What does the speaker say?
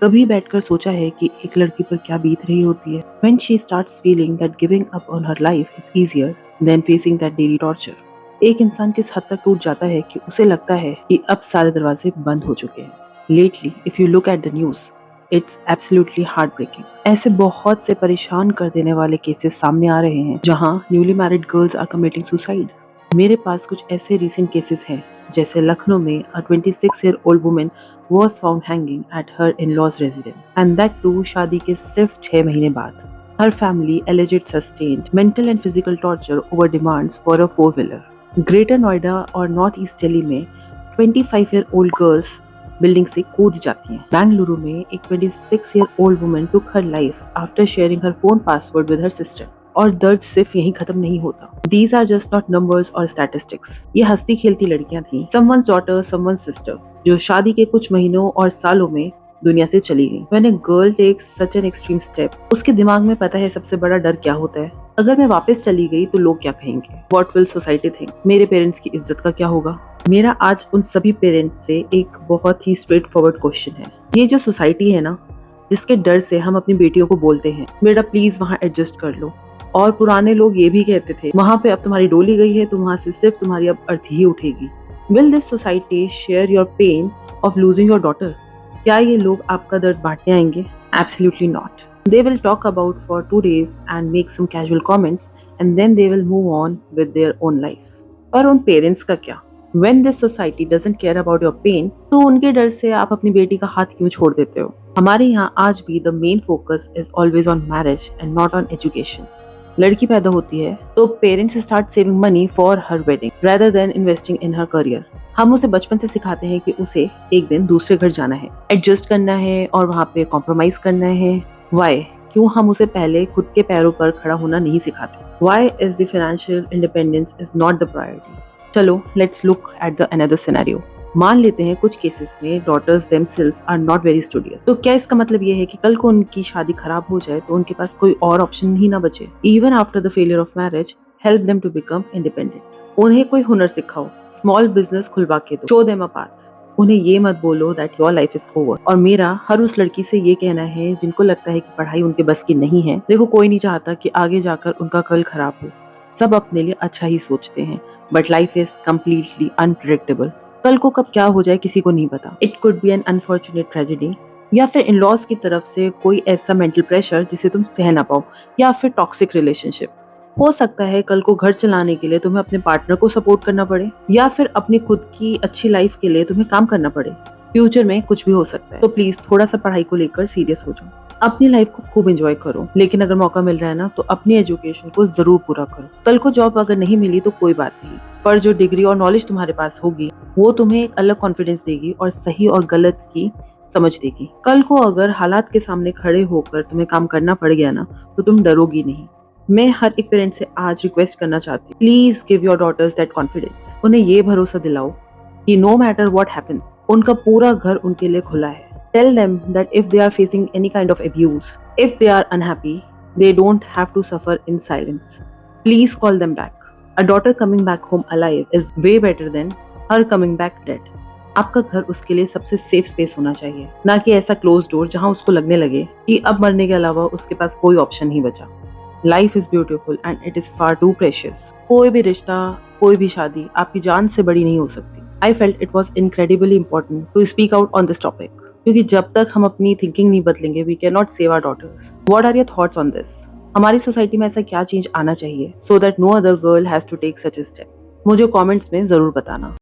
कभी बैठकर सोचा है कि एक लड़की पर क्या बीत रही होती है when she starts feeling that giving up on her life is easier than facing that daily torture? एक इंसान किस हद तक टूट जाता है कि उसे लगता है कि अब सारे दरवाजे बंद हो चुके हैं। Lately, if you look at the news, it's absolutely heartbreaking. ऐसे बहुत से परेशान कर देने वाले केसेस सामने आ रहे हैं जहां newly married girls are committing suicide. मेरे पास कुछ ऐसे रिसेंट केसेस हैं जैसे लखनऊ में a 26-year-old woman was found hanging at her in-laws residence and that too शादी के सिर्फ 6 महीने बाद। Her family alleged sustained mental and physical torture over demands for a four-wheeler. Greater Noida और नॉर्थ ईस्ट दिल्ली में 25-year-old girls बिल्डिंग से कूद जाती हैं। बेंगलुरु में एक 26-year-old woman took her life after sharing her phone password with her sister. और दर्द सिर्फ यहीं खत्म नहीं होता। These are just not numbers or statistics. ये हंसती खेलती लड़कियां थी, someone's daughter, someone's sister, जो शादी के कुछ महीनों और सालों में दुनिया से चली गई। When a girl takes such an extreme step, उसके दिमाग में पता है सबसे बड़ा डर क्या होता है। अगर मैं वापस चली गई तो लोग क्या कहेंगे? What will society think? मेरे पेरेंट्स की इज्जत का क्या होगा? मेरा आज उन सभी पेरेंट्स से एक बहुत ही स्ट्रेट फॉरवर्ड क्वेश्चन है। ये जो सोसाइटी है ना, जिसके डर से हम अपनी बेटियों को बोलते हैं बेटा प्लीज वहाँ एडजस्ट कर लो, और पुराने लोग ये भी कहते थे वहाँ पे अब तुम्हारी डोली गई है तो वहाँ से सिर्फ तुम्हारी अब अर्थी ही उठेगी। Will this society share your pain of losing your daughter? क्या ये लोग आपका दर्द बांटने आएंगे? Absolutely not. They will talk about for 2 days and make some casual comments and then they will move on with their own life. और उन parents का क्या? When this society doesn't care about your pain, तो उनके डर से आप अपनी बेटी का हाथ क्यों छोड़ देते हो? हमारे यहाँ आज भी the main focus is always on marriage and not on education. लड़की पैदा होती है तो parents start saving money for her wedding rather than investing in her career. हम उसे बचपन से सिखाते हैं कि उसे एक दिन दूसरे घर जाना है, एडजस्ट करना है और वहाँ पे कॉम्प्रोमाइज करना है। Why? क्यों हम उसे पहले खुद के पैरों पर खड़ा होना नहीं सिखाते? Why is the financial independence is not the priority? चलो, let's look at the another scenario. मान लेते हैं कुछ केसेस में daughters themselves are not very studious. तो क्या इसका मतलब ये है कि कल को उनकी शादी खराब हो जाए तो उनके पास कोई और ऑप्शन ही ना बचे? Even after the failure of marriage, help them to become independent. उन्हें कोई हुनर सिखाओ, स्मॉल बिजनेस खुलवा के दो, show them a path. उन्हें ये मत बोलो that your life is over. और मेरा हर उस लड़की से ये कहना है जिनको लगता है कि पढ़ाई उनके बस की नहीं है, देखो कोई नहीं चाहता कि आगे जाकर उनका कल खराब हो, सब अपने लिए अच्छा ही सोचते हैं, but life is completely unpredictable. कल को कब क्या हो जाए किसी को नहीं पता। It could be an unfortunate tragedy, या फिर इन लॉज की तरफ से कोई ऐसा मेंटल प्रेशर जिसे तुम सह ना पाओ, या फिर टॉक्सिक रिलेशनशिप। हो सकता है कल को घर चलाने के लिए तुम्हें अपने पार्टनर को सपोर्ट करना पड़े, या फिर अपनी खुद की अच्छी लाइफ के लिए तुम्हें काम करना पड़े। फ्यूचर में कुछ भी हो सकता है, तो प्लीज थोड़ा सा पढ़ाई को लेकर सीरियस हो जाओ, अपनी लाइफ को खूब एंजॉय करो, लेकिन अगर मौका मिल रहा है ना तो अपनी एजुकेशन को जरूर पूरा करो। कल को जॉब अगर नहीं मिली तो कोई बात नहीं, पर जो डिग्री और नॉलेज तुम्हारे पास होगी वो तुम्हें एक अलग कॉन्फिडेंस देगी और सही और गलत की समझ देगी। कल को अगर हालात के सामने खड़े होकर तुम्हें काम करना पड़ गया ना तो तुम डरोगी नहीं। मैं हर एक पेरेंट से आज रिक्वेस्ट करना चाहती हूँ, please give your daughters that confidence. उन्हें ये भरोसा दिलाओ कि नो मैटर व्हाट हैपन, उनका पूरा घर उनके लिए खुला है। Tell them that if they are facing any kind of abuse, if they are unhappy, they don't have to suffer in silence. Please call them back. A daughter coming back home alive is way better than her coming back dead. आपका घर उसके लिए सबसे safe space होना चाहिए, ना कि ऐसा क्लोज डोर जहां उसको लगने लगे कि अब मरने के अलावा उसके पास कोई ऑप्शन नहीं बचा। Life is beautiful and it is far too precious. कोई भी रिश्ता, कोई भी शादी आपकी जान से बड़ी नहीं हो सकती। I felt it was incredibly important to speak out on this topic. क्योंकि जब तक हम अपनी थिंकिंग नहीं बदलेंगे we can not save our daughters. What are your thoughts on this? हमारी सोसाइटी में ऐसा क्या चेंज आना चाहिए so that no other girl has to take such a step? मुझे कमेंट्स में जरूर बताना।